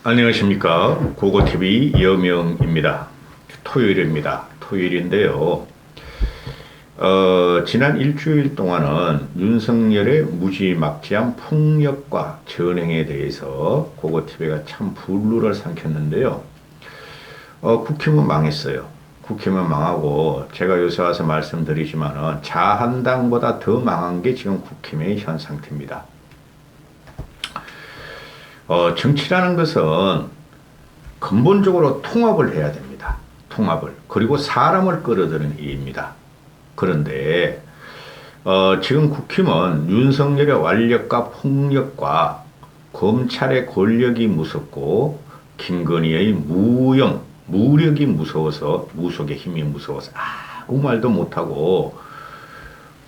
안녕하십니까. 고고TV 여명입니다. 토요일입니다. 토요일인데요. 지난 일주일 동안은 윤석열의 무지막지한 폭력과 전행에 대해서 고고TV가 참 분노를 삼켰는데요. 국힘은 망했어요. 국힘은 망하고 제가 요새 와서 말씀드리지만은 자한당보다 더 망한 게 지금 국힘의 현 상태입니다. 정치라는 것은 근본적으로 통합을 해야 됩니다. 통합을. 그리고 사람을 끌어들이는 일입니다. 그런데 지금 국힘은 윤석열의 완력과 폭력과 검찰의 권력이 무섭고 김건희의 무력이 무서워서 무속의 힘이 무서워서 아무 말도 못하고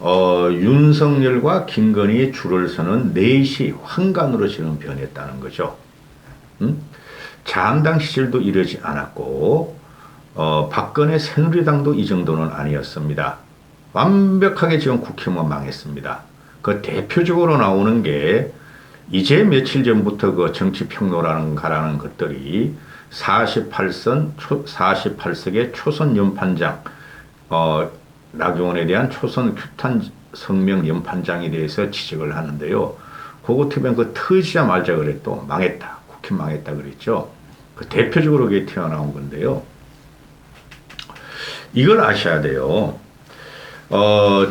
윤석열과 김건희의 줄을 서는 넷이 황간으로 지금 변했다는 거죠. 자한당 시절도 이러지 않았고 박근혜 새누리당도 이 정도는 아니었습니다. 완벽하게 지금 국힘은 망했습니다. 그 대표적으로 나오는 게 이제 며칠 전부터 그 정치평론가라는 가라는 것들이 48석의 초선 연판장 나경원에 대한 초선 규탄 성명 연판장에 대해서 지적을 하는데요. 고고TV는 그 터지자마자 그래 또 망했다. 국힘 망했다 그랬죠. 그 대표적으로 그게 튀어나온 건데요. 이걸 아셔야 돼요.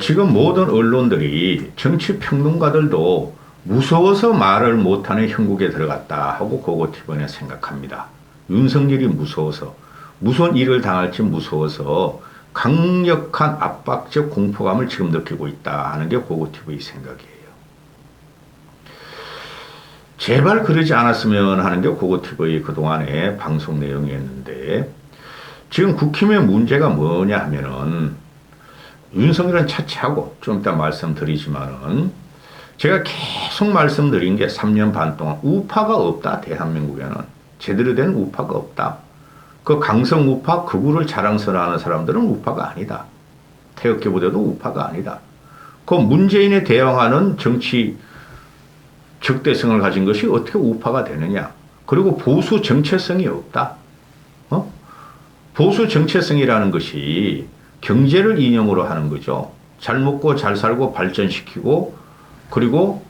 지금 모든 언론들이 정치평론가들도 무서워서 말을 못하는 형국에 들어갔다 하고 고고TV는 생각합니다. 윤석열이 무서워서 무슨 일을 당할지 무서워서 강력한 압박적 공포감을 지금 느끼고 있다 하는 게 고고TV 생각이에요. 제발 그러지 않았으면 하는 게 고고TV 그동안의 방송 내용이었는데 지금 국힘의 문제가 뭐냐 하면은 윤석열은 차치하고 좀 이따 말씀드리지만은 제가 계속 말씀드린 게 3년 반 동안 우파가 없다. 대한민국에는 제대로 된 우파가 없다. 그 강성 우파, 극우를 자랑스러워하는 사람들은 우파가 아니다. 태극기보다도 우파가 아니다. 그 문재인에 대항하는 정치 적대성을 가진 것이 어떻게 우파가 되느냐. 그리고 보수 정체성이 없다. 보수 정체성이라는 것이 경제를 이념으로 하는 거죠. 잘 먹고 잘 살고 발전시키고 그리고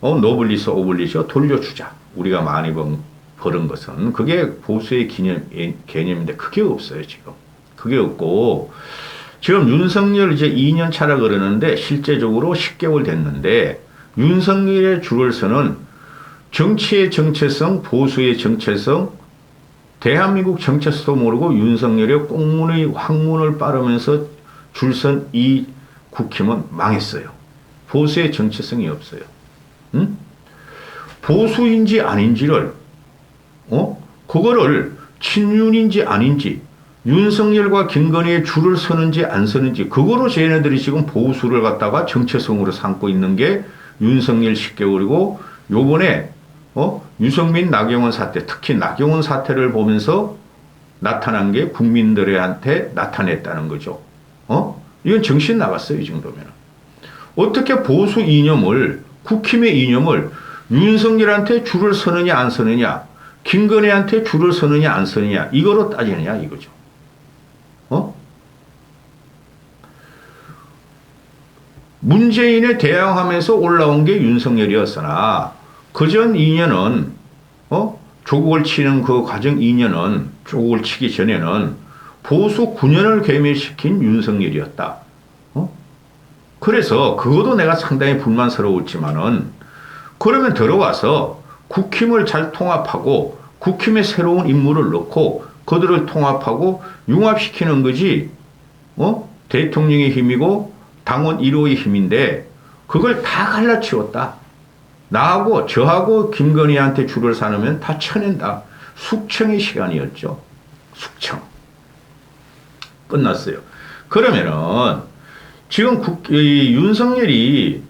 노블리스 오블리스 돌려주자. 우리가 많이 버는 것은 그게 보수의 개념인데 그게 없어요. 지금 그게 없고 지금 윤석열 이제 2년 차라 그러는데 실제적으로 10개월 됐는데 윤석열의 줄을 서는 정치의 정체성, 보수의 정체성, 대한민국 정체성도 모르고 윤석열의 꽁문의 황문을 빠르면서 줄선 이 국힘은 망했어요. 보수의 정체성이 없어요. 보수인지 아닌지를 그거를 친윤인지 아닌지 윤석열과 김건희의 줄을 서는지 안 서는지 그거로 쟤네들이 지금 보수를 갖다가 정체성으로 삼고 있는 게 윤석열 10개월이고 요번에 유승민 나경원 사태 특히 나경원 사태를 보면서 나타난 게 국민들한테 나타냈다는 거죠. 이건 정신 나갔어요. 이 정도면. 어떻게 보수 이념을 국힘의 이념을 윤석열한테 줄을 서느냐 안 서느냐 김건희한테 줄을 서느냐 안 서느냐 이거로 따지느냐 이거죠. 문재인에 대항하면서 올라온 게 윤석열이었으나 그전 2년은 조국을 치는 그 과정 2년은 조국을 치기 전에는 보수 9년을 괴멸시킨 윤석열이었다. 그래서 그것도 내가 상당히 불만스러웠지만은 그러면 들어와서 국힘을 잘 통합하고 국힘에 새로운 인물을 넣고 그들을 통합하고 융합시키는 거지 대통령의 힘이고 당원 1호의 힘인데 그걸 다 갈라치웠다. 나하고 저하고 김건희한테 줄을 서면 다 쳐낸다. 숙청의 시간이었죠. 숙청. 끝났어요. 그러면은 지금 윤석열이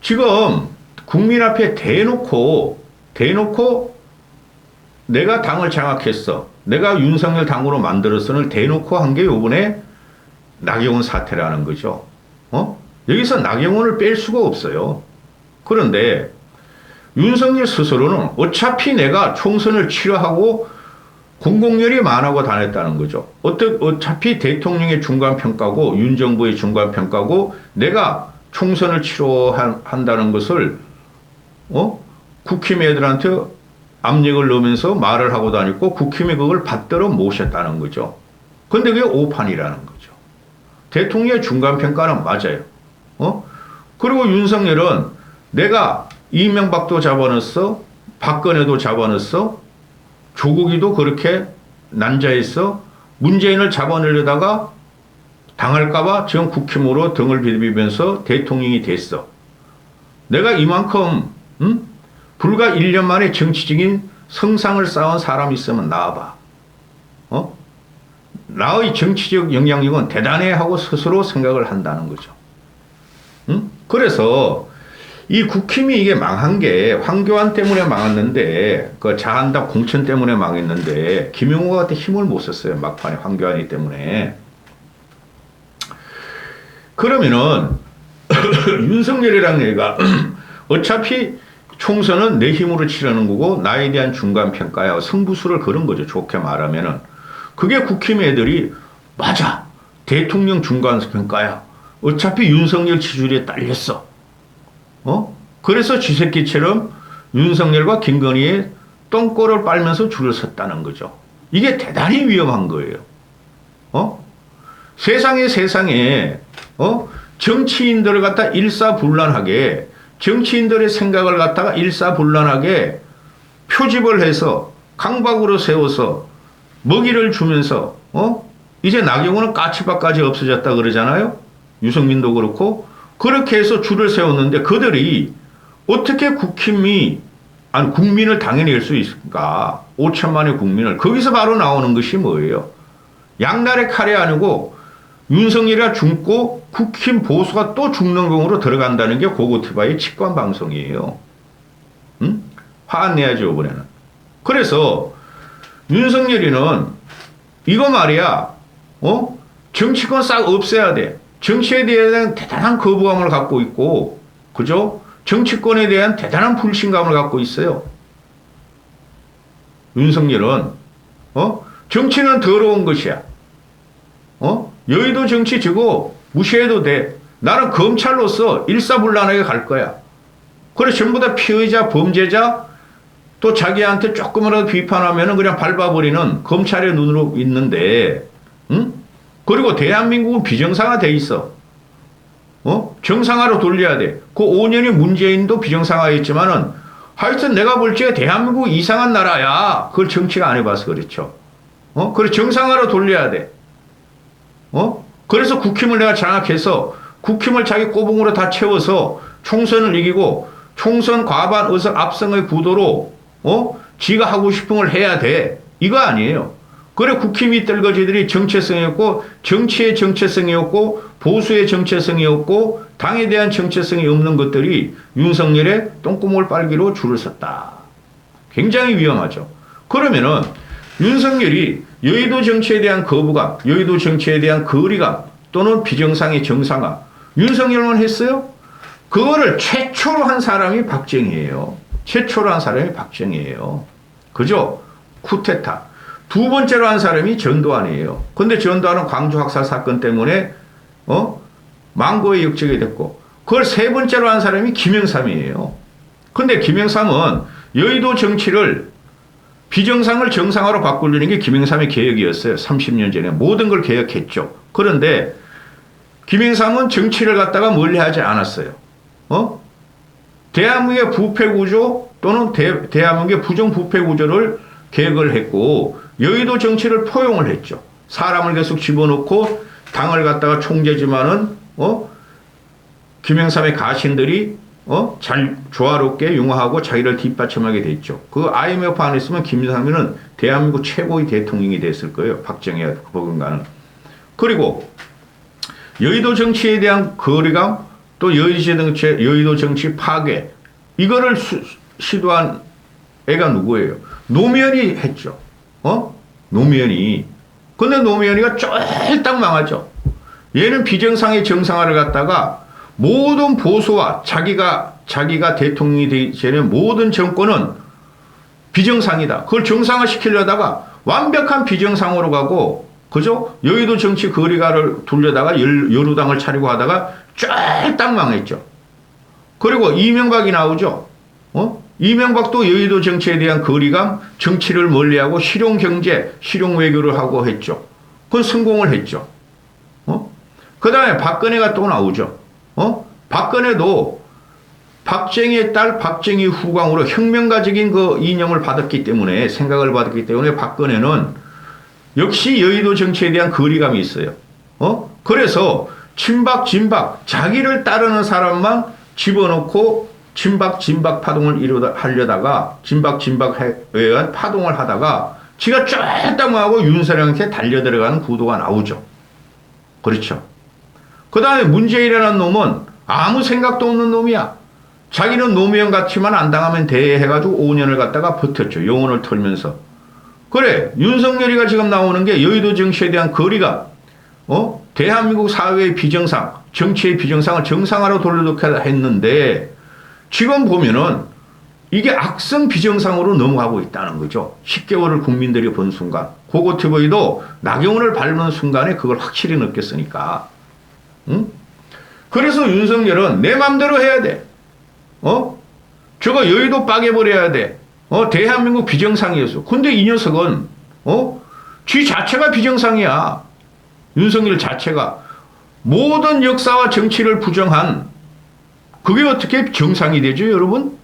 지금 국민 앞에 대놓고 내가 당을 장악했어. 내가 윤석열 당으로 만들었어를 대놓고 한 게 요번에 나경원 사태라는 거죠. 여기서 나경원을 뺄 수가 없어요. 그런데 윤석열 스스로는 어차피 내가 총선을 치러하고 공공연히 만하고 다녔다는 거죠. 어차피 대통령의 중간평가고 윤 정부의 중간평가고 내가 총선을 치러한다는 것을 국힘 애들한테 압력을 넣으면서 말을 하고 다녔고 국힘이 그걸 받들어 모셨다는 거죠. 근데 그게 오판이라는 거죠. 대통령의 중간평가는 맞아요. 그리고 윤석열은 내가 이명박도 잡아넣었어, 박근혜도 잡아넣었어, 조국이도 그렇게 난자했어, 문재인을 잡아내려다가 당할까봐 지금 국힘으로 등을 비비면서 대통령이 됐어. 내가 이만큼 불과 1년 만에 정치적인 성상을 쌓은 사람이 있으면 나와봐. 나의 정치적 영향력은 대단해 하고 스스로 생각을 한다는 거죠. 그래서 이 국힘이 이게 망한 게 황교안 때문에 망했는데, 그 자한당 공천 때문에 망했는데, 김용호한테 힘을 못 썼어요. 막판에 황교안이 때문에. 그러면은, 윤석열이라는 애가 어차피 총선은 내 힘으로 치르는 거고, 나에 대한 중간평가야 승부수를 그런 거죠. 좋게 말하면은. 그게 국힘 애들이, 맞아. 대통령 중간평가야. 어차피 윤석열 지지율에 딸렸어. 그래서 쥐새끼처럼 윤석열과 김건희의 똥꼬를 빨면서 줄을 섰다는 거죠. 이게 대단히 위험한 거예요. 세상에, 정치인들을 갖다 일사불란하게, 정치인들의 생각을 갖다가 일사불란하게 표집을 해서 강박으로 세워서 먹이를 주면서, 이제 나경원은 까치밥까지 없어졌다 그러잖아요. 유승민도 그렇고. 그렇게 해서 줄을 세웠는데 그들이 어떻게 국민을 당해낼 수 있을까? 5천만의 국민을. 거기서 바로 나오는 것이 뭐예요? 양날의 칼이 아니고 윤석열이가 죽고 국힘 보수가 또 죽는 공으로 들어간다는 게 고고티바의 직관방송이에요. 화 안 내야죠, 이번에는. 그래서 윤석열이는 이거 말이야, 정치권 싹 없애야 돼. 정치에 대한 대단한 거부감을 갖고 있고, 그죠? 정치권에 대한 대단한 불신감을 갖고 있어요. 윤석열은, 정치는 더러운 것이야. 여의도 정치 저거 무시해도 돼. 나는 검찰로서 일사불란하게 갈 거야. 그래, 전부 다 피의자, 범죄자, 또 자기한테 조금이라도 비판하면은 그냥 밟아버리는 검찰의 눈으로 있는데, 그리고 대한민국은 비정상화 돼 있어. 정상화로 돌려야 돼. 그 5년이 문재인도 비정상화했지만은 하여튼 내가 볼 적에 대한민국 이상한 나라야. 그걸 정치가 안 해봐서 그렇죠. 그래 정상화로 돌려야 돼. 그래서 국힘을 내가 장악해서 국힘을 자기 꼬붕으로 다 채워서 총선을 이기고 총선 과반 의석 압승의 구도로 지가 하고 싶은 걸 해야 돼. 이거 아니에요. 그래 국힘이 떨거지들이 정체성이 없고 정치의 정체성이 없고 보수의 정체성이 없고 당에 대한 정체성이 없는 것들이 윤석열의 똥구멍을 빨기로 줄을 섰다. 굉장히 위험하죠. 그러면은 윤석열이 여의도 정치에 대한 거부감, 여의도 정치에 대한 거리감 또는 비정상의 정상화 윤석열만 했어요? 그거를 최초로 한 사람이 박정희예요. 최초로 한 사람이 박정희예요. 그죠? 쿠데타. 두 번째로 한 사람이 전두환이에요. 근데 전두환은 광주 학살 사건 때문에 망고에 역적이 됐고 그걸 세 번째로 한 사람이 김영삼이에요. 근데 김영삼은 여의도 정치를 비정상을 정상화로 바꾸려는 게 김영삼의 계획이었어요. 30년 전에 모든 걸 계획했죠. 그런데 김영삼은 정치를 갖다가 멀리하지 않았어요. 대한민국의 부패구조 또는 대한민국의 부정부패구조를 계획을 했고 여의도 정치를 포용을 했죠. 사람을 계속 집어넣고 당을 갖다가 총재지만은 김영삼의 가신들이 잘 조화롭게 융화하고 자기를 뒷받침하게 됐죠. 그 IMF 안 했으면 김영삼이는 대한민국 최고의 대통령이 됐을 거예요. 박정희와 버금가는. 그리고 여의도 정치에 대한 거리감 또 여의도 정치 파괴 이거를 시도한 애가 누구예요? 노무현이 했죠. 노무현이. 근데 노무현이가 쫄딱 망하죠. 얘는 비정상의 정상화를 갖다가 모든 보수와 자기가 자기가 대통령이 되기 전에 모든 정권은 비정상이다. 그걸 정상화시키려다가 완벽한 비정상으로 가고, 그죠? 여의도 정치 거리가를 돌려다가 여루당을 차리고 하다가 쫄딱 망했죠. 그리고 이명박이 나오죠. 이명박도 여의도 정치에 대한 거리감, 정치를 멀리하고 실용 경제, 실용 외교를 하고 했죠. 그건 성공을 했죠. 그 다음에 박근혜가 또 나오죠. 박근혜도 박정희의 딸 박정희 후광으로 혁명가적인 그 이념을 받았기 때문에, 생각을 받았기 때문에 박근혜는 역시 여의도 정치에 대한 거리감이 있어요. 그래서 친박, 진박, 자기를 따르는 사람만 집어넣고 친박, 진박 파동을 하려다가, 진박, 진박에 의한 파동을 하다가 지가 쫄딱 하고 윤석열한테 달려들어가는 구도가 나오죠. 그렇죠. 그 다음에 문재인이라는 놈은 아무 생각도 없는 놈이야. 자기는 노무현 같지만 안 당하면 돼 해가지고 5년을 갖다가 버텼죠. 영혼을 털면서. 그래, 윤석열이가 지금 나오는 게 여의도 정치에 대한 거리가, 대한민국 사회의 비정상, 정치의 비정상을 정상화로 돌려놓게 했는데, 지금 보면은 이게 악성 비정상으로 넘어가고 있다는 거죠. 10개월을 국민들이 본 순간. 고고티브이도 나경원을 밟는 순간에 그걸 확실히 느꼈으니까. 그래서 윤석열은 내 맘대로 해야 돼. 저거 여의도 빠개버려야 돼. 대한민국 비정상이었어. 근데 이 녀석은, 지 자체가 비정상이야. 윤석열 자체가. 모든 역사와 정치를 부정한, 그게 어떻게 정상이 되죠, 여러분?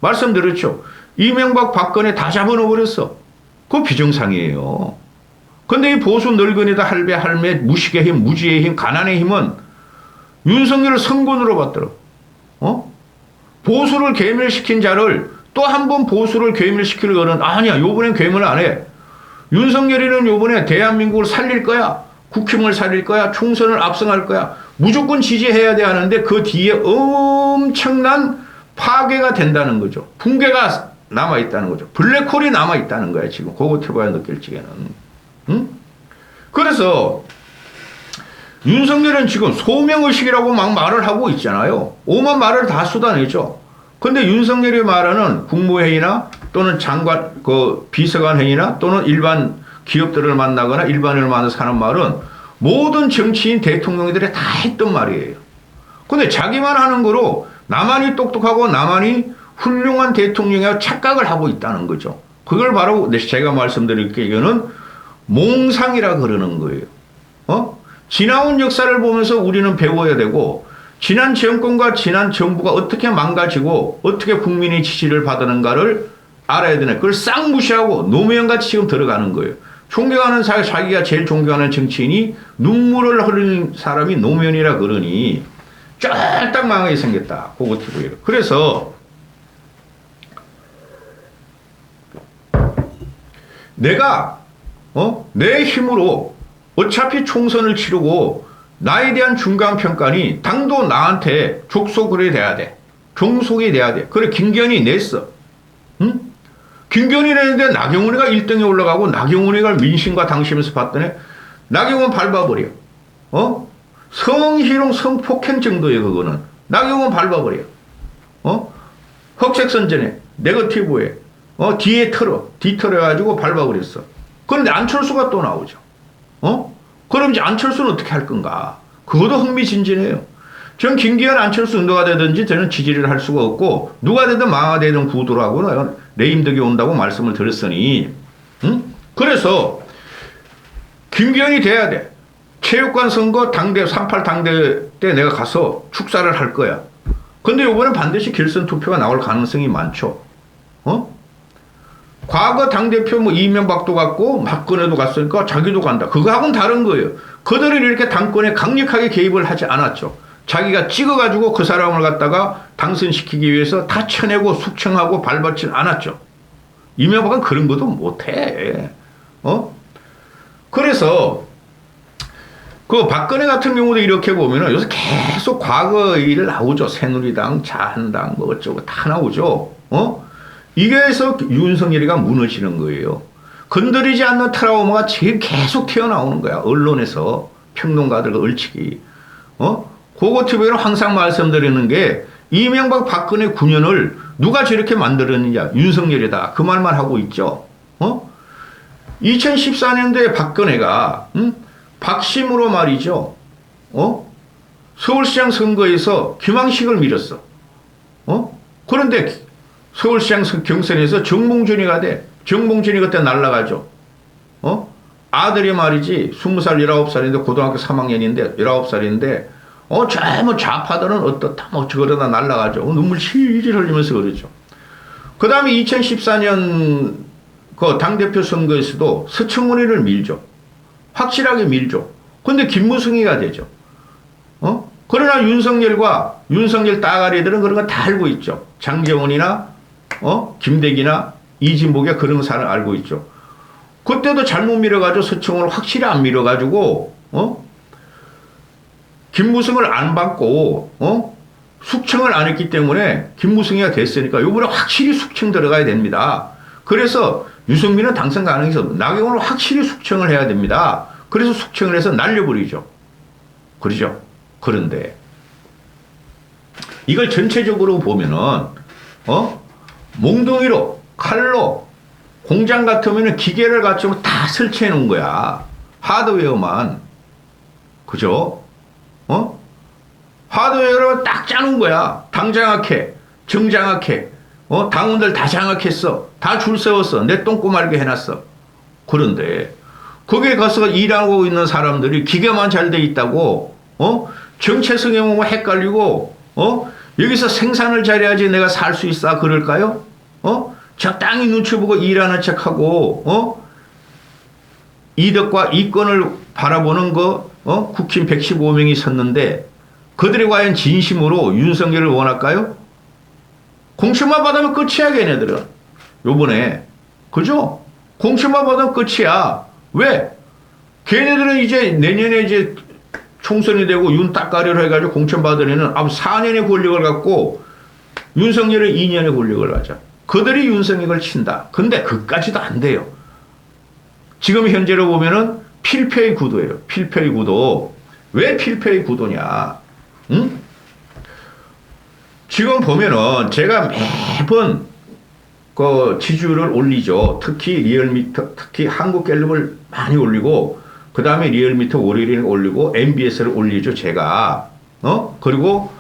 말씀드렸죠. 이명박, 박근혜 다 잡아넣어버렸어. 그거 비정상이에요. 근데 이 보수 늙은이다, 할배, 할매, 무식의 힘, 무지의 힘, 가난의 힘은 윤석열을 성군으로 봤더라. 보수를 괴멸시킨 자를 또 한 번 보수를 괴멸시키려고는, 아니야, 요번엔 괴멸 안 해. 윤석열이는 요번에 대한민국을 살릴 거야. 국힘을 살릴 거야. 총선을 압승할 거야. 무조건 지지해야 돼 하는데 그 뒤에 엄청난 파괴가 된다는 거죠. 붕괴가 남아있다는 거죠. 블랙홀이 남아있다는 거야, 지금. 고고태봐야 느낄지게는. 그래서 윤석열은 지금 소명의식이라고 막 말을 하고 있잖아요. 오만 말을 다 쏟아내죠. 근데 윤석열이 말하는 국무회의나 또는 장관, 비서관 회의나 또는 일반 기업들을 만나거나 일반인을 만나서 하는 말은 모든 정치인 대통령들이 다 했던 말이에요. 근데 자기만 하는 거로 나만이 똑똑하고 나만이 훌륭한 대통령이라고 착각을 하고 있다는 거죠. 그걸 바로 제가 말씀드릴게요. 이거는 몽상이라 그러는 거예요. 지나온 역사를 보면서 우리는 배워야 되고, 지난 정권과 지난 정부가 어떻게 망가지고 어떻게 국민의 지지를 받았는가를 알아야 되네. 그걸 싹 무시하고 노무현같이 지금 들어가는 거예요. 존경하는 자기가 제일 존경하는 정치인이 눈물을 흘리는 사람이 노무현이라 그러니 쫄딱 망하게 생겼다. 고고티브예요. 그래서 내가 내 힘으로 어차피 총선을 치르고 나에 대한 중간평가니 당도 나한테 족속이 돼야 돼. 종속이 돼야 돼. 그래 김기현이 냈어. 응? 김기현이 냈는데 나경원이가 1등에 올라가고 나경원이가 민심과 당심에서 봤더니 나경원 밟아버려. 성희롱 성폭행 정도예요. 그거는. 나경원 밟아버려. 흑색선전에 네거티브에 뒤에 뒤틀어가지고 밟아버렸어. 그런데 안철수가 또 나오죠. 그럼 이제 안철수는 어떻게 할 건가? 그것도 흥미진진해요. 전 김기현 안철수 누가 되든지 저는 지지를 할 수가 없고 누가 되든 망하가 되는 구도라고 레임덕이 온다고 말씀을 드렸으니 그래서 김기현이 돼야 돼. 체육관 선거 당대 38 당대 때 내가 가서 축사를 할 거야. 근데 이번엔 반드시 결선 투표가 나올 가능성이 많죠. 과거 당대표 이명박도 갔고 박근혜도 갔으니까 자기도 간다. 그거하고는 다른 거예요. 그들은 이렇게 당권에 강력하게 개입을 하지 않았죠. 자기가 찍어가지고 그 사람을 갖다가 당선시키기 위해서 다 쳐내고 숙청하고 밟았진 않았죠. 이명박은 그런 것도 못해. 그래서 그 박근혜 같은 경우도 이렇게 보면은 요새 계속 과거 일 나오죠. 새누리당, 자한당 뭐 어쩌고 다 나오죠. 이게서 윤석열이가 무너지는 거예요. 건드리지 않는 트라우마가 지금 계속 튀어나오는 거야. 언론에서 평론가들과 얼치기. 고고TV는 항상 말씀드리는 게 이명박 박근혜 9년을 누가 저렇게 만들었느냐? 윤석열이다. 그 말만 하고 있죠. 2014년도에 박근혜가 박심으로 말이죠. 서울시장 선거에서 김황식을 밀었어. 그런데 서울시장 경선에서 정봉준이가 돼. 정봉준이 그때 날라가죠. 아들이 말이지 20살 19살인데 고등학교 3학년인데 19살인데 뭐 좌파들은 어떻다 뭐 저러다 날라가죠. 눈물 실질 흘리면서 그러죠. 그 다음에 2014년 그 당대표 선거에서도 서청원이를 밀죠. 확실하게 밀죠. 근데 김무성이가 되죠. 그러나 윤석열 따가리들은 그런 거 다 알고 있죠. 장제원이나 김대기나 이진복이 그런 거 잘 알고 있죠. 그때도 잘못 밀어가지고 서청원을 확실히 안 밀어가지고 김무성을 안 받고 숙청을 안 했기 때문에 김무성이가 됐으니까 이번에 확실히 숙청 들어가야 됩니다. 그래서 유승민은 당선 가능성이 없어. 나경원을 확실히 숙청을 해야 됩니다. 그래서 숙청을 해서 날려버리죠. 그러죠. 그런데 이걸 전체적으로 보면은 몽둥이로 칼로 공장 같으면 기계를 갖추고 다 설치해 놓은 거야. 하드웨어만. 그죠? 하드웨어를 딱 짜놓은 거야. 당장학회, 정장학회, 당원들 다 장악했어. 다 줄 세웠어. 내 똥꼬말게 해놨어. 그런데 거기에 가서 일하고 있는 사람들이 기계만 잘 돼 있다고 정체성에 보면 헷갈리고 여기서 생산을 잘해야지 내가 살 수 있어 그럴까요? 적당히 눈치 보고 일하는 척하고 이득과 이권을 바라보는 국힘 115명이 섰는데 그들이 과연 진심으로 윤석열을 원할까요? 공천만 받으면 끝이야 걔네들은. 요번에 그죠? 공천만 받으면 끝이야. 왜? 걔네들은 이제 내년에 이제 총선이 되고 윤 따까리로 해가지고 공천 받으려는 아무 4년의 권력을 갖고 윤석열은 2년의 권력을 가져. 그들이 윤석열을 친다. 근데 그까지도 안 돼요. 지금 현재로 보면은 필패의 구도예요. 필패의 구도. 왜 필패의 구도냐? 응? 지금 보면은 제가 매번 그 지지율을 올리죠. 특히 리얼미터, 특히 한국갤럽을 많이 올리고, 그 다음에 리얼미터 월요일에 올리고, MBS를 올리죠, 제가. 그리고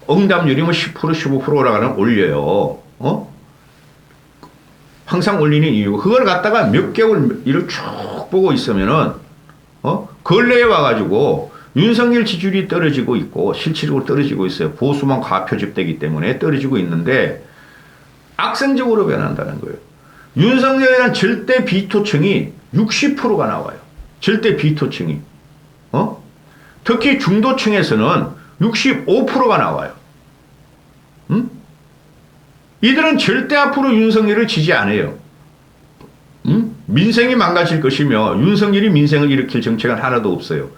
응답률이 뭐 10%, 15%라고는 올려요. 항상 올리는 이유고, 그걸 갖다가 몇 개월 이를 쭉 보고 있으면은, 근래에 와가지고, 윤석열 지지율이 떨어지고 있고, 실질적으로 떨어지고 있어요. 보수만 과표집되기 때문에 떨어지고 있는데, 악성적으로 변한다는 거예요. 윤석열이란 절대 비토층이 60%가 나와요. 절대 비토층이. 특히 중도층에서는 65%가 나와요. 이들은 절대 앞으로 윤석열을 지지 않아요. 민생이 망가질 것이며 윤석열이 민생을 일으킬 정책은 하나도 없어요.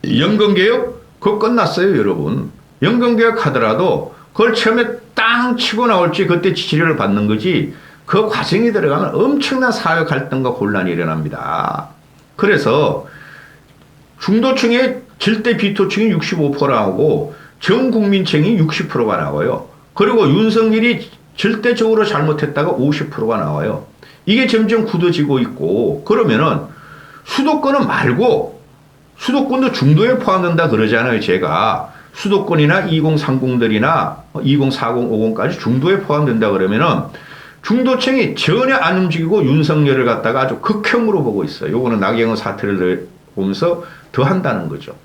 연금개혁? 그거 끝났어요, 여러분. 연금개혁 하더라도 그걸 처음에 땅 치고 나올지 그때 지지를 받는 거지 그 과정에 들어가면 엄청난 사회 갈등과 혼란이 일어납니다. 그래서 중도층의 절대 비토층이 65% 나오고 전 국민층이 60%가 나와요. 그리고 윤석열이 절대적으로 잘못했다가 50%가 나와요. 이게 점점 굳어지고 있고 그러면은 수도권은 말고 수도권도 중도에 포함된다 그러잖아요. 제가 수도권이나 2030들이나 2040, 50까지 중도에 포함된다 그러면은 중도층이 전혀 안 움직이고 윤석열을 갖다가 아주 극혐으로 보고 있어요. 요거는 나경원 사태를 보면서 더 한다는 거죠.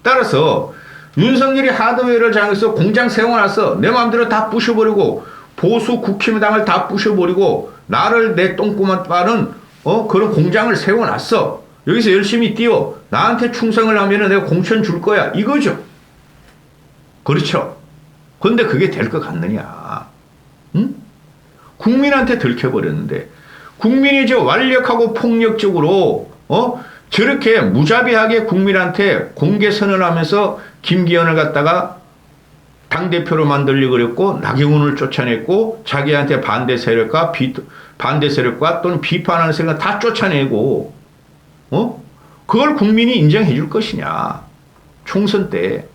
따라서 윤석열이 하드웨어를 장해서 공장 세워놨어. 내 마음대로 다 부셔버리고 보수 국힘당을 다 부셔버리고 나를 내 똥꼬만 빠는 그런 공장을 세워놨어. 여기서 열심히 뛰어. 나한테 충성을 하면 내가 공천 줄 거야. 이거죠. 그렇죠. 그런데 그게 될 것 같느냐. 국민한테 들켜버렸는데 국민이 저 완력하고 폭력적으로 저렇게 무자비하게 국민한테 공개 선언하면서 김기현을 갖다가 당대표로 만들려고 그랬고 나경원을 쫓아냈고 자기한테 반대 세력과 또는 비판하는 세력을 다 쫓아내고 그걸 국민이 인정해 줄 것이냐. 총선 때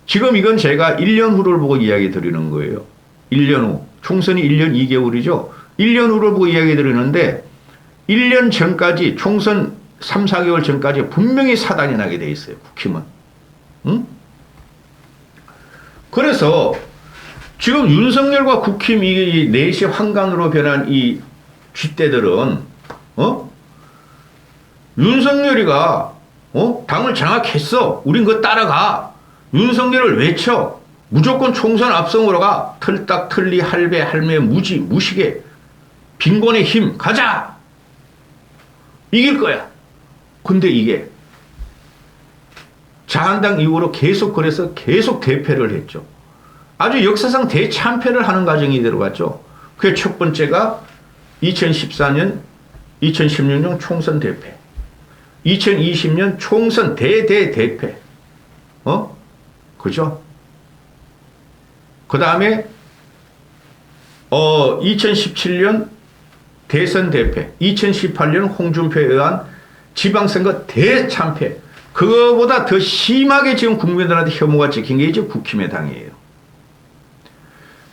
지금 이건 제가 1년 후를 보고 이야기 드리는 거예요. 1년 후. 총선이 1년 2개월이죠. 1년 후를 보고 이야기 드리는데 1년 전까지 총선 3, 4개월 전까지 분명히 사단이 나게 돼 있어요. 국힘은. 응? 그래서 지금 윤석열과 국힘 이 넷이 황간으로 변한 이 쥐떼들은 윤석열이가 당을 장악했어. 우린 그거 따라가. 윤석열을 외쳐. 무조건 총선 압승으로 가. 틀딱 틀리 할배 할매 무지 무식에 빈곤의 힘 가자. 이길 거야. 근데 이게 자한당 이후로 계속 그래서 계속 대패를 했죠. 아주 역사상 대참패를 하는 과정이 들어갔죠. 그게 첫 번째가 2014년, 2016년 총선 대패. 2020년 총선 대패. 그죠? 그 다음에 2017년 대선 대패, 2018년 홍준표에 의한 지방선거 대참패. 그거보다 더 심하게 지금 국민들한테 혐오가 찍힌 게 이제 국힘의 당이에요.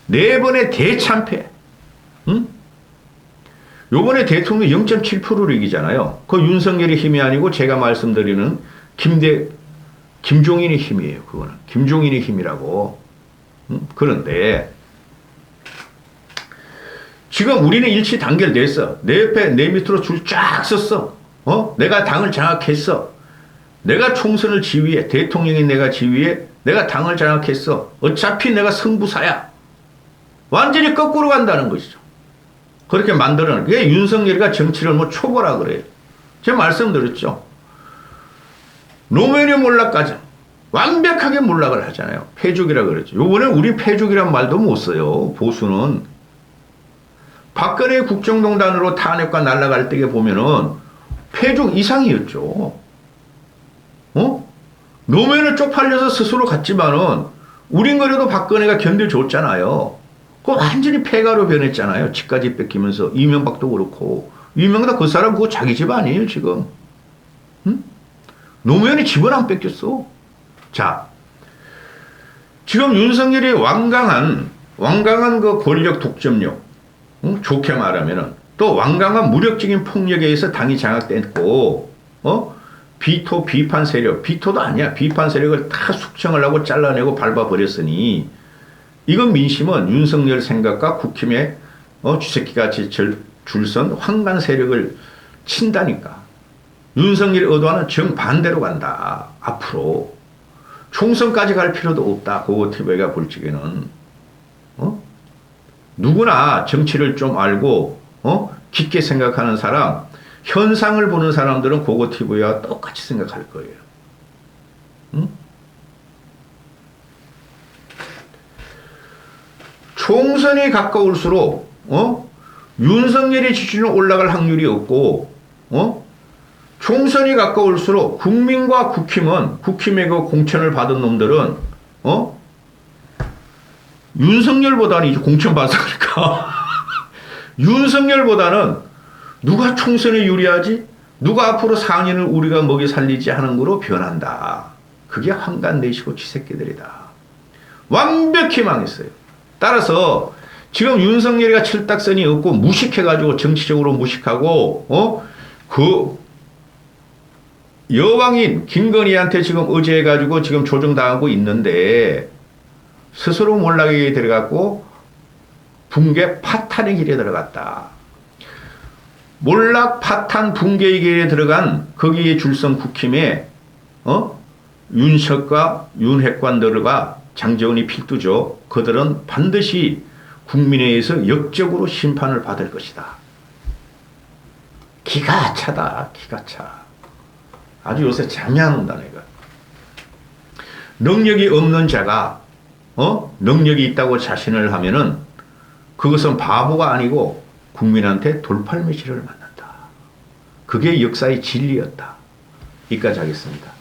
네 번의 대참패. 응? 요번에 대통령 0.7%를 이기잖아요. 그 윤석열의 힘이 아니고 제가 말씀드리는 김종인의 힘이에요. 그거는. 김종인의 힘이라고. 그런데 지금 우리는 일치 단결됐어. 내 옆에 내 밑으로 줄 쫙 썼어. 내가 당을 장악했어. 내가 총선을 지휘해. 대통령이 내가 지휘해. 내가 당을 장악했어. 어차피 내가 승부사야. 완전히 거꾸로 간다는 것이죠. 그렇게 만들어놓은 게 윤석열이가 정치를 뭐 초보라 그래요. 제가 말씀드렸죠. 노무현의 몰락까지 완벽하게 몰락을 하잖아요. 패죽이라 그랬죠. 요번에 우리 패죽이란 말도 못 써요. 보수는. 박근혜 국정농단으로 탄핵과 날아갈 때에 보면은 패죽 이상이었죠. 노무현은 쪽팔려서 스스로 갔지만은 우린 그래도 박근혜가 견뎌줬잖아요. 그 완전히 폐가로 변했잖아요. 집까지 뺏기면서. 이명박도 그렇고. 이명박 그 사람 그거 자기 집 아니에요 지금. 노무현이 집을 안 뺏겼어. 자, 지금 윤석열이 완강한 그 권력 독점력, 좋게 말하면은 또 완강한 무력적인 폭력에 의해서 당이 장악됐고, 비토 비판 세력, 비토도 아니야. 비판 세력을 다 숙청을 하고 잘라내고 밟아버렸으니 이건 민심은 윤석열 생각과 국힘의 쥐새끼같이 줄선 황간 세력을 친다니까. 윤석열의 의도와는 정반대로 간다. 앞으로. 총선까지 갈 필요도 없다. 고고티브가 볼 적에는. 누구나 정치를 좀 알고 깊게 생각하는 사람, 현상을 보는 사람들은 고고티브와 똑같이 생각할 거예요. 총선이 가까울수록 윤석열의 지지율은 올라갈 확률이 없고 총선이 가까울수록 국민과 국힘의 그 공천을 받은 놈들은 윤석열보다는 이제 공천 받았으니까 윤석열보다는 누가 총선에 유리하지? 누가 앞으로 4년을 우리가 먹여 살리지 하는 거로 변한다. 그게 황간내시고 쥐새끼들이다. 완벽히 망했어요. 따라서 지금 윤석열이가 철딱선이 없고 무식해가지고 정치적으로 무식하고 그 여왕인 김건희한테 지금 의지해가지고 지금 조정당하고 있는데 스스로 몰락에 들어갔고 붕괴 파탄의 길에 들어갔다. 몰락 파탄 붕괴의 길에 들어간 거기에 줄선 국힘에 윤석과 윤핵관들과 장재원이 필두죠. 그들은 반드시 국민에 의해서 역적으로 심판을 받을 것이다. 기가 차다. 기가 차. 아주 요새 잠이 안 온다 내가. 능력이 없는 자가 능력이 있다고 자신을 하면은 그것은 바보가 아니고 국민한테 돌팔매질을 만난다. 그게 역사의 진리였다. 여기까지 하겠습니다.